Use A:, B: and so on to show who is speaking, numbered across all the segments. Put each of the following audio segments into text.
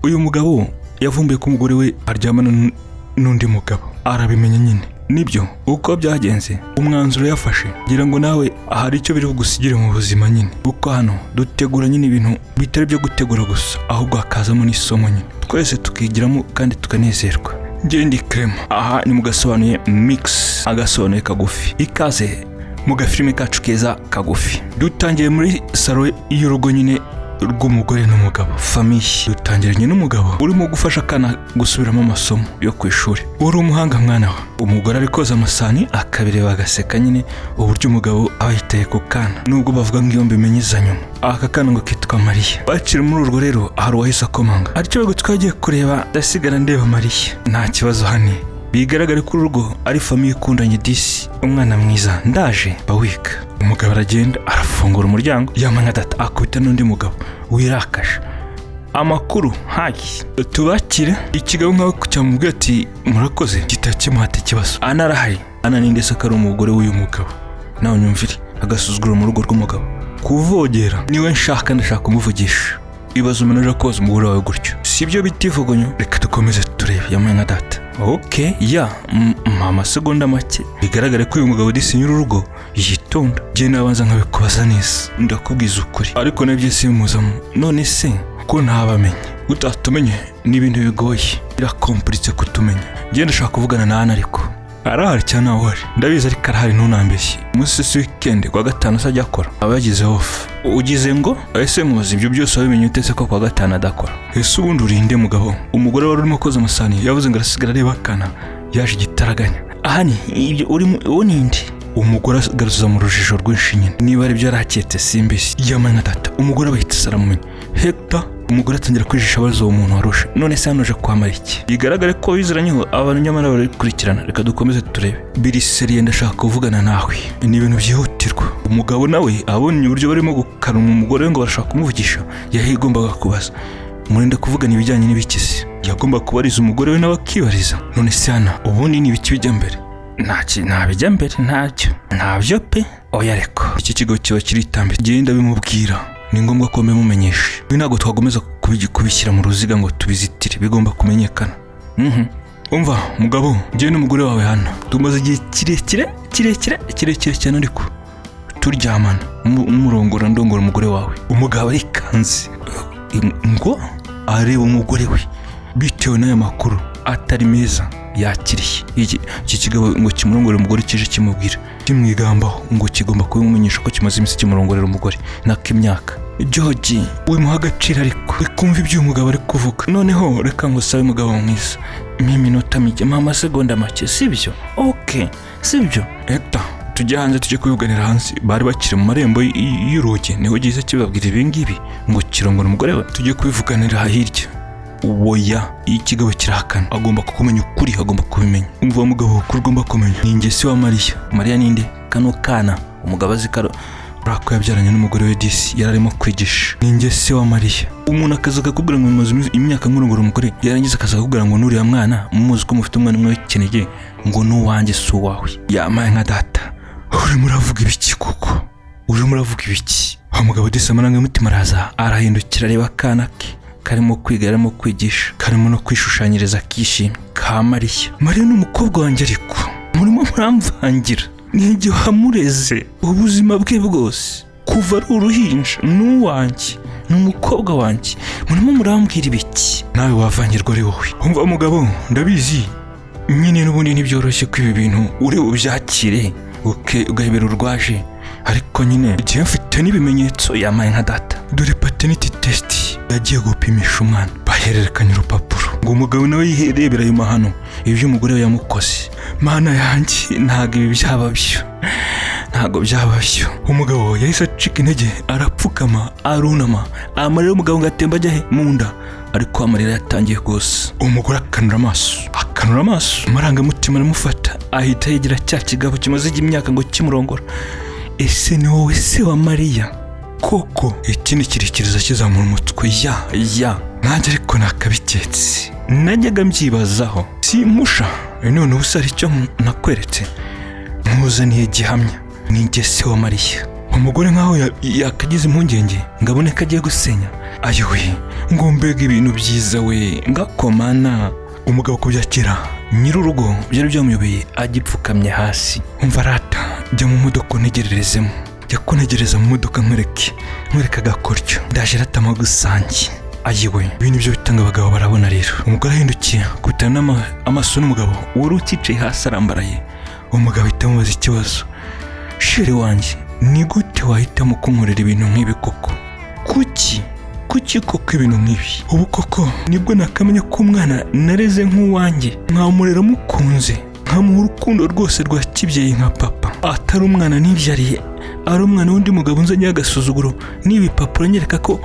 A: uyu mugabo yavumbuye ko umugore we aryamana n'undi mugabo, arabimenya nyine. Nibyo uko byagenze, umwanzuro yafashe ngira ngo nawe hari icyo biri kugusigire mu buzima nyine, kuko hano dutegura nyine ibintu bitari byo gutegura gusa, ahubwo hakazamo n'isomo nyine, twese tukigiramo kandi tukanezerwa. Njye ndi Clement, aha ni mugasobanuye Mix, agasobanuye kagufi. Ikaze mu gafilime kacu keza kagufi. Dutangiye muri salo y'urugo nyine rw'umugore n'umugabo, famille. Dutangiranye n'umugabo urimo gufasha akana gusubiramo amasomo yo ku ishuri. Uri umuhanga mwana wa. Umugore ari koza amasani akabireba agaseka nyine uburyo umugabo aba yitaye ku kana, nubwo bavuga ngo iyo mbimenyiza nyuma. Aka kana ngo kitwa Mariya. Bakiri muri urwo rero hari uwahise akomanga, aricyo bwo twagiye kureba, ndasigara ndeba Mariya. Nta kibazo hani, bigaragare ko urugo ari famille ikundanye disi, umwana mwiza. Ndaje bawika. Umugabo aragenda arafungura umuryango, yamanya data akubita n'undi mugabo wirakaje. Amakuru hayi tubakire ikigabo nkaho cyamubwiye ati murakoze, kitakimuhata ikibazo. Anarahari ninde se akari umugore w'uyu mugabo, nawe nyumvire agasuzugura mu rugo rw'umugabo, kuvogera niwe nshaka, ndashaka kumuvugisha. Ibaza umuntu aje koza umugore wawe gutyo, sibyo bitivugonyo. Reka dukomeze turebe, yamanya data. Okay, mama segonda make. Bigaragare ko uyu mugabo disinyura urugo yitonda. Je nabanza nkabikubaza neza, ndakubwiza ukuri, ariko nabyo simuzamo. None se ko ntabamenye, utatumenye ni ibintu bigoye, birakomplitse kutumenya. Je ndashaka kuvugana na Ana, ariko arahari cyane aho ari, ndabizi ariko arahari ntunambeshye. Umunsi weekend kwa gatanu sajya akora, aba yagize off. Ugize ngo ese muzi ibyo byose wabimenye utese ko kwa gatanu adakora? Ese ubundi urinde mugabo? Umugore wari urimo koza amasani yavuze ngo arasigara areba akana, yaje igitaraganya. Ahani ibyo urimo ninde? Umugore agaruza mu rujijo rwinshi nyine, niba ari byo araketse simbisi. Yamanya data, umugore abahita saramumenya. Hector umugore atangira kwijisha abaza uwo muntu warusha. None se hanoje kwamara iki? Bigaragare ko biziranyeho abantu nyamara bari kurikirana. Reka dukomeze turebe. Biri seriye, ndashaka kuvugana nawe, ni ibintu byihutirwa. Umugabo nawe abonye uburyo barimo gukana umugore ngo barashaka kumuvugisha, yahigombaga kubaza murinde kuvugana ibijyanye n'ibikisi. Yagomba kubariza umugore we nawe akibariza. None se hano ubundi ni ibiki bijya mbere? Ntabijya mbere, ntabyo pe. Oya reko iki kigo kiba kiritambye, genda bimubwira, ni ngombwa ko mumenyesha. Ntabwo twagomeza kubishyira mu ruziga ngo tubizitire, bigomba kumenyekana. Umva mugabo, njye n'umugore wawe hano tumaze igihe kirekire cyane, ariko turyamana umurongora ndongora umugore wawe. Umugabo arikanze ngo areba umugore we, bitewe n'aya makuru atari meza yakiriye. Iki kigabo ngo kimurongorera umugore kije kimubwira, kimwigambaho ngo kigomba kubimumenyesha ko kimaze iminsi kimurongorera umugore n'akimyaka. George wimuha agaciro, ariko kumva ibyo umugabo ari kuvuga. Noneho reka ngo sabe mugabo mwiza, minota mike, mama segonda make, sibyo? Okay, sibyo? Hector tujya hanze, tujye kubiganira hanze. Bari bakiri mu marembo y'urugi, niho gize kibabwira ibi ngibi ngo kirongora umugore we. Tujye kubivuganira hirya. Oya, ikigabo kirahakana, agomba kukumenya ukuri, agomba kubimenya. Umva mugabo, ukuri ugomba kumenya ni ingesi wa Mariya ninde? Kano kana umugabo azikaro urako yabyaranye n'umugore we disi, yararimo kwigisha. Ni ingesi wa Mariya. Umuntu akaza akakubwira ngo mumaze imyaka nk'urongora umugore, yarangiza akaza akakubwira ngo nuriya mwana muzi ko mufite umwana umwe w'ikinege, ngo n'uwanjye si uwawe. Yamaye nka data, urimo uravuga ibiki koko? Urimo uravuga ibiki? Wa mugabo disi amaranga y'umutima araza, arahindukira areba akana ke karimo kwiga, arimo kwigisha, karimo no kwishushanyiriza kishimye ka Mariya. Mariya ni umukobwa wanjye, ariko murimo muramvangira. Nijye hamureze ubuzima bwe bwose kuva ari uruhinja, n'uwanjye n'umukobwa wanjye, murimo murambwira ibiki? Nawe wavangirwa ari wowe. Umva mugabo, ndabizi nyine n'ubundi ntibyoroshye ko ibi bintu uri bubyakire ugahebera urwaje, ariko nyine igihe mfite n'ibimenyetso. Yamaye nka data, dore paternity test yagiye gupimisha umwana, bahererekanya urupapuro ngo umugabo nawe yirebera ayo mahano ibyo umugore we yamukoze. Mana yanjye, ntabwo ibi byaba byo, ntabwo byaba byo. Umugabo yahise acika intege, arapfukama, arunama, amarira umugabo ngo atemba ajya mu nda, ariko amarira yatangiye rwose. Umugore akanura amaso, amarangamutima aramufata, ahita yegera cya kigabo kimaze imyaka ngo kimurongora. Ese ni wowe se wa Mariya koko? Iki ni kirikiriza kizamura umutwe. Nanjye ariko nakabiketse, najyaga mbyibazaho, simpusha. None ubusa aricyo nakweretse, nkuzaniye gihamya, ni ingesi wa Mariya. Umugore nkaho yakagize impungenge ngabone ko agiye gusenya, ayiwe ngo mbega ibintu byiza we ngakomana. Umugabo kubyakira nyir'urugo byari byamuyobeye, agipfukamye hasi. Umva rata, jya mu modoka untegererezemo, jya kunegereza mu modoka nkwereke agakoryo, ndaje rata amagusange. Ayiwe ibintu byo bitanga abagabo barabona rero. Umugore ahindukiye kutana amaso n'umugabo wari ukicaye hasi arambaraye. Umugabo ahita amubaza ikibazo, sheri wanjye ni gute wahitamo kunkorera ibintu nk'ibi koko? Kuki koko ibintu nk'ibi? Ubu koko nibwo nakamenya ko umwana nareze nk'uwanjye, nkamurera mukunze, nkamuha urukundo rwose rwa kibyeyi nka papa, atari umwana nibyariye, ari umwana w'undi mugabo nzanye agasuzuguro n'ibipapuro nyereka ko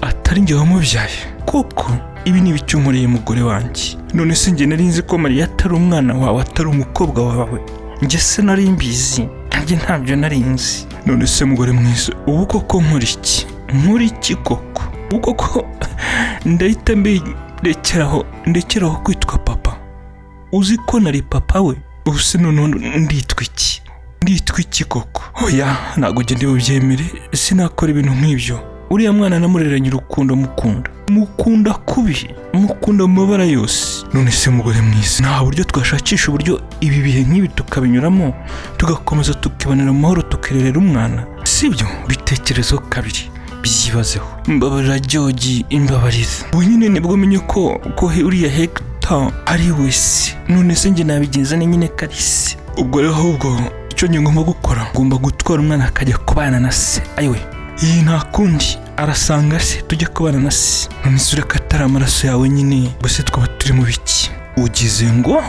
A: atari njye wamubyaye. Koko ibi ni ibiki unkoreye mugore wanjye? None se njye nari nzi ko Mariya atari umwana wawe, atari umukobwa wawe? Njye se nari mbizi? Njye ntabyo nari nzi. None se mugore mwiza, ubu koko nkora iki koko? Ubu koko ndahita ndekeraho kwitwa papa? Uzi ko nari papa we? Ubu se none nditwa iki koko? Oya, ntabwo njye ndibubyemere, sinakora ibintu nk'ibyo. Uriya mwana namureranye urukundo, mukunda kubi, mukunda mu mabara yose. None se mugore mwiza, nta buryo twashakisha uburyo ibi bihe nk'ibi tukabinyuramo, tugakomeza tukibonera mu mahoro, tukirerera umwana? Sibyo? Bitekerezo kabiri, byibazeho. Mbabarira George, imbabariza. Ubu nyine nibwo umenye ko uriya Hector ari wese. None se njye nabigenza nyine karisi? Ubwo rero ahubwo icyo njye ngomba gukora, ngomba gutwara umwana akajya kubana na se. Ayiwe iyi nta kundi, arasanga se tujya kubana na se. None se ureka atari amaraso yawe nyine, bose twaba turi mu biki? Ugize ngo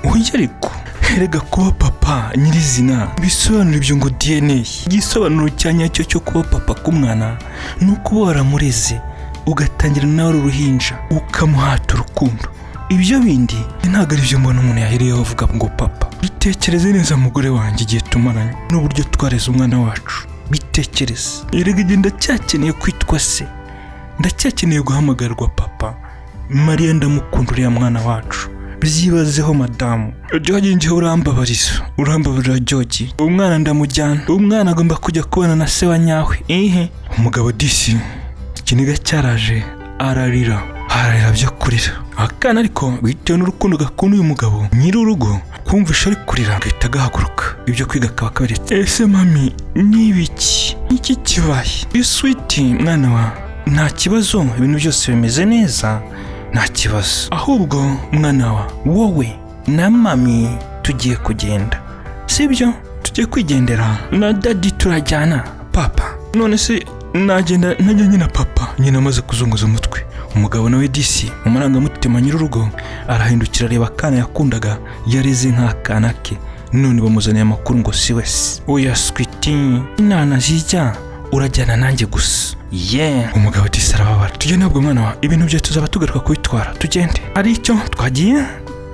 A: ujye ariko erega kuba papa nyirizina bisobanura ibyo ngo DNA. Igisobanuro cya nyacyo cyo kuba papa k'umwana ni ukuba waramureze, ugatangira nawe uruhinja, ukamuhata urukundo. Ibyo bindi ntabwo ari byo mbona umuntu yahereyeho avuga ngo papa. Bitekereze neza mugore wanjye, igihe tumaranye n'uburyo twareze umwana wacu. Bitekereze, erega igihe ndacyakeneye kwitwa se, ndacyakeneye guhamagarwa papa. Mariya ndamukunda, uriya mwana wacu. Byibazeho madamu. George njye urambabarira George. Umwana ndamujyana, umwana agomba kujya kubana na se wa nyawe. Umugabo disi ikiniga cyaraje ararira byo kurira. Akana ariko bitewe n'urukundo gakunda uyu mugabo nyir'urugo, kumvisha ari kurira gahita gahaguruka, ibyo kwiga kaba kaberetse. Ese mami nibiki? Iki kibaye? Sweet mwana wa, nta kibazo, ibintu byose bimeze neza, nta kibazo. Ahubwo mwana wa, wowe na mami tugiye kugenda, sibyo? Tugiye kwigendera na daddy, turajyana papa. None se najya nyina papa? Nyina amaze kuzunguza umutwe. Umugabo nawe disi mu marangamutima nyir'urugo arahindukira, areba akana yakundaga, yareze nk'akana ke. None bamuzaniye amakuru ngo si wese. Oya sweetie, inana zijya, urajyana nanjye gusa. Umugabo disi arababara. Tujye ntabwo mwana wa, ibintu bye tuzaba tugaruka kubitwara, tugende. Ari icyo twagiye?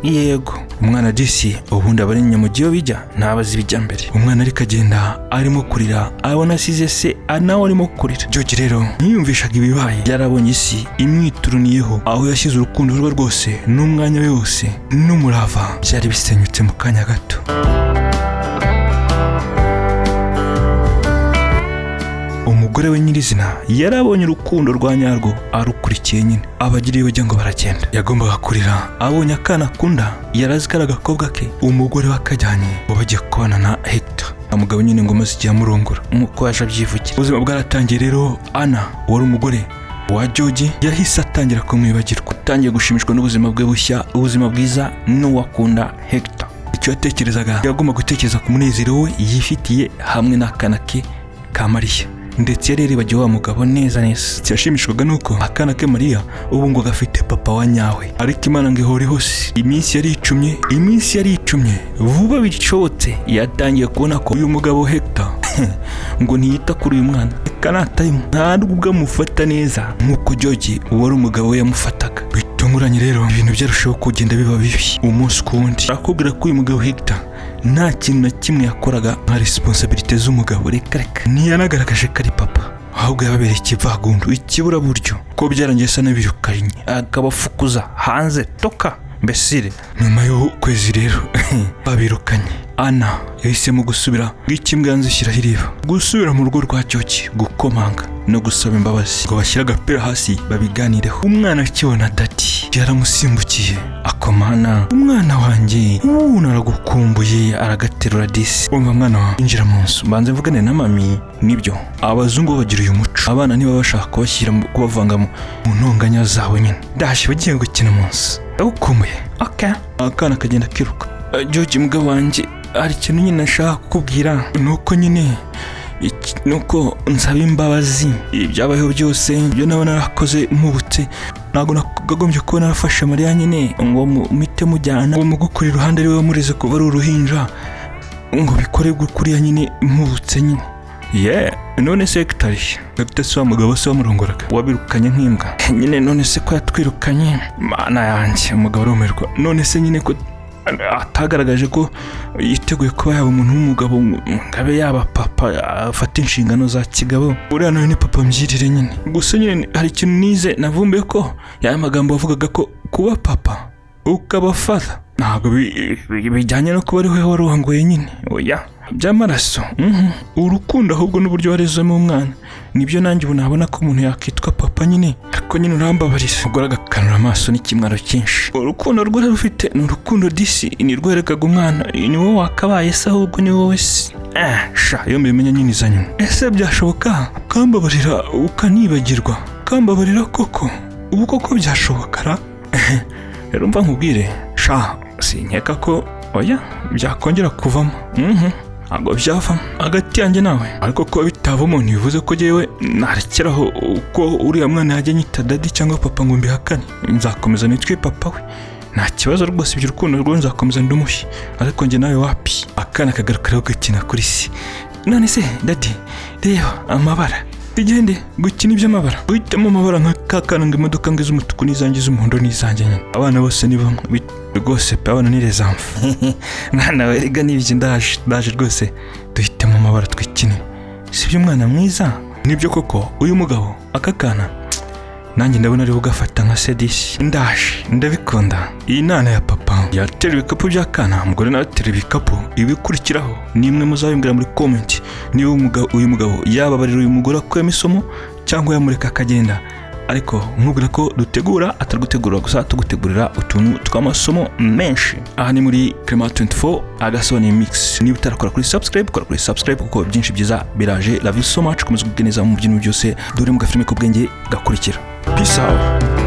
A: Yego. Umwana disi ubundi abari nyamugiyo bijya ntabazi ibijya mbere. Umwana ariko agenda arimo kurira, abona asize se nawe arimo kurira. George rero ntiyumvishaga ibibaye, yarabonye isi imwituruniyeho, aho yashyize urukundo rwe rwose n'umwanya we wose n'umurava, byari bisenyutse mu kanya gato. Umugore we nyirizina yarabonye urukundo rwa nyarwo, arukurikiye nyine. Abagiriye bajya ngo baragenda, yagombaga kurira abonye akana akunda, yarazi ko ari agakobwa ke. Umugore we akajyanye ngo bajye kubana na Hector. Umugabo nyine ngo maze igihe amurongora nk'uko yaje abyivugira. Ubuzima bwaratangiye rero. Anna wari umugore wa George yahise atangira kumwibagirwa, atangiye gushimishwa n'ubuzima bwe bushya, ubuzima bwiza n'uwakunda Hector. Icyo yatekerezaga, yagomba gutekereza ku munezero we yifitiye hamwe n'akana ke ka Mariya. Ndetse yari yaribagiwe wa mugabo neza. Cyashimishwaga nuko akana ke Mariya ubu ngo gafite papa wa nyawe. Ariko Imana ngo ihore hose. Iminsi yari icumye vuba bicotse, yatangiye kubona ko uyu mugabo Hector ngo ntiyita kuri uyu mwana, kanatayimo ntabwo amufata neza nk'uko George wari umugabo we yamufataga. Bitunguranye rero, ibintu byarushaho kugenda biba bibi umunsi ku wundi. Arakubwira ko uyu mugabo Hector nta kintu na kimwe yakoraga nka responsibility z'umugabo. Reka ntiyanagaragaje ko ari papa, ahubwo yababereye ikivagundu, ikiburaburyo, ko byarangiye asa n'abirukanye akabafukuza hanze toka mbesire. Nyuma y'ukwezi rero babirukanye. Ana yahisemo gusubira bw'ikimbwa yanzishyiraho iriba, gusubira mu rugo rwa Cyoki, gukomanga no gusaba imbabazi ngo bashyire agapira hasi babiganireho. Umwana akibona dadi yaramusimbukiye akomana, umwana wanjye naragukumbuye, aragaterura disi. Umva mwana wawe, injira mu nzu mbanze mvugane na mami. Nibyo abazungu bagira uyu muco, abana niba bashaka kubashyira kubavanga mu ntonganya zabo nyine. Ndaje bagiye gukina mu nzu, ndagukumbuye. Okay. Akana kagenda kiruka. George mugabo wanjye, hari ikintu nyine nashaka kukubwira, nuko nsaba imbabazi ibyabayeho byose, ibyo naba narakoze mpubutse. Ntabwo nakagombye kuba narafashe Mariya nyine ngo mite mujyana ngo mugukure iruhande ariwe wamureze kuva ari uruhinja, ngo bikorerwe kuriya nyine mpubutse nyine. None se Dr. se wa mugabo se wamurongoraga wabirukanye nk'imbwa nyine, none se ko yatwirukanye, mana yanjye umugabo arumirwa. None se nyine ko atagaragaje ko yiteguye kuba yaba umuntu w'umugabo, ngabe yaba papa afata inshingano za kigabo. Uriya nawe ni papa mbyirire nyine. Gusa nyine hari ikintu nize, navumbuye ko yaya magambo wavugaga ko kuba papa ukaba father ntabwo bijyanye no kuba ariwe waruhanguye nyine, oya by'amaraso. Urukundo ahubwo n'uburyo warezemo umwana, nibyo nanjye ubu nabona ko umuntu yakitwa papa nyine. Ariko nyine urambabarira, ugora agakanura amaso n'ikimwaro cyinshi. Urukundo rwari rufite ni urukundo disi, ni rwerekaga umwana ni wowe wakabaye se, ahubwo ni wowe se. Iyo mbimenya nyine iza nyuma. Ese byashoboka ukambabarira ukanibagirwa? Ukambabarira koko? Ubu koko byashobokara? Rero mva nkubwire sinkeka ko oya byakongera kuvamo. Ntabwo byavamo hagati yanjye nawe, ariko ko bitavamo ntibivuze ko jyewe narekeraho uko uriya mwana yajya nyita dadi cyangwa papa ngo mbihakane. Nzakomeza nitwe papa we, nta kibazo rwose. Ibyo urukundo rwo nzakomeza ndumushye, ariko njye nawe wapi. Akana kagarukaraho gukina kuri si. None se dadi, reba amabara, tugende gukina iby'amabara, uhitamo amabara nka kakana ngo imodoka ngo iz'umutuku n'izanjye z'umuhondo n'izanjye nyine. Abana bose ni bamwe rwose pe, abana ni rezamfu. Mwana we rega n'ibyo ndaje rwose, duhitemo amabara twikine. Sibyo umwana mwiza? Nibyo koko uyu mugabo akakana nanjye ndabona ari bugafata nka sedisi. Ndaje ndabikunda. Iyi nana ya papa yatera ibikapu by'akana, umugore nawe atera ibikapu. Ibikurikiraho ni imwe muzabimbwira muri comment, niba uyu mugabo yababarira uyu mugore akuyemo isomo cyangwa yamureka akagenda. Ariko nkubwira ko dutegura atari gutegura gusa, tugutegurira utuntu tw'amasomo menshi. Aha ni muri Clement 24 Agasoni Mix. Niba utarakora kuri subscribe, kora kuri subscribe kuko byinshi byiza biraje. Love you so much. Komeza kugeneza mu byintu byose dore mu gafilme k'ubwenge gakurikira. Peace out.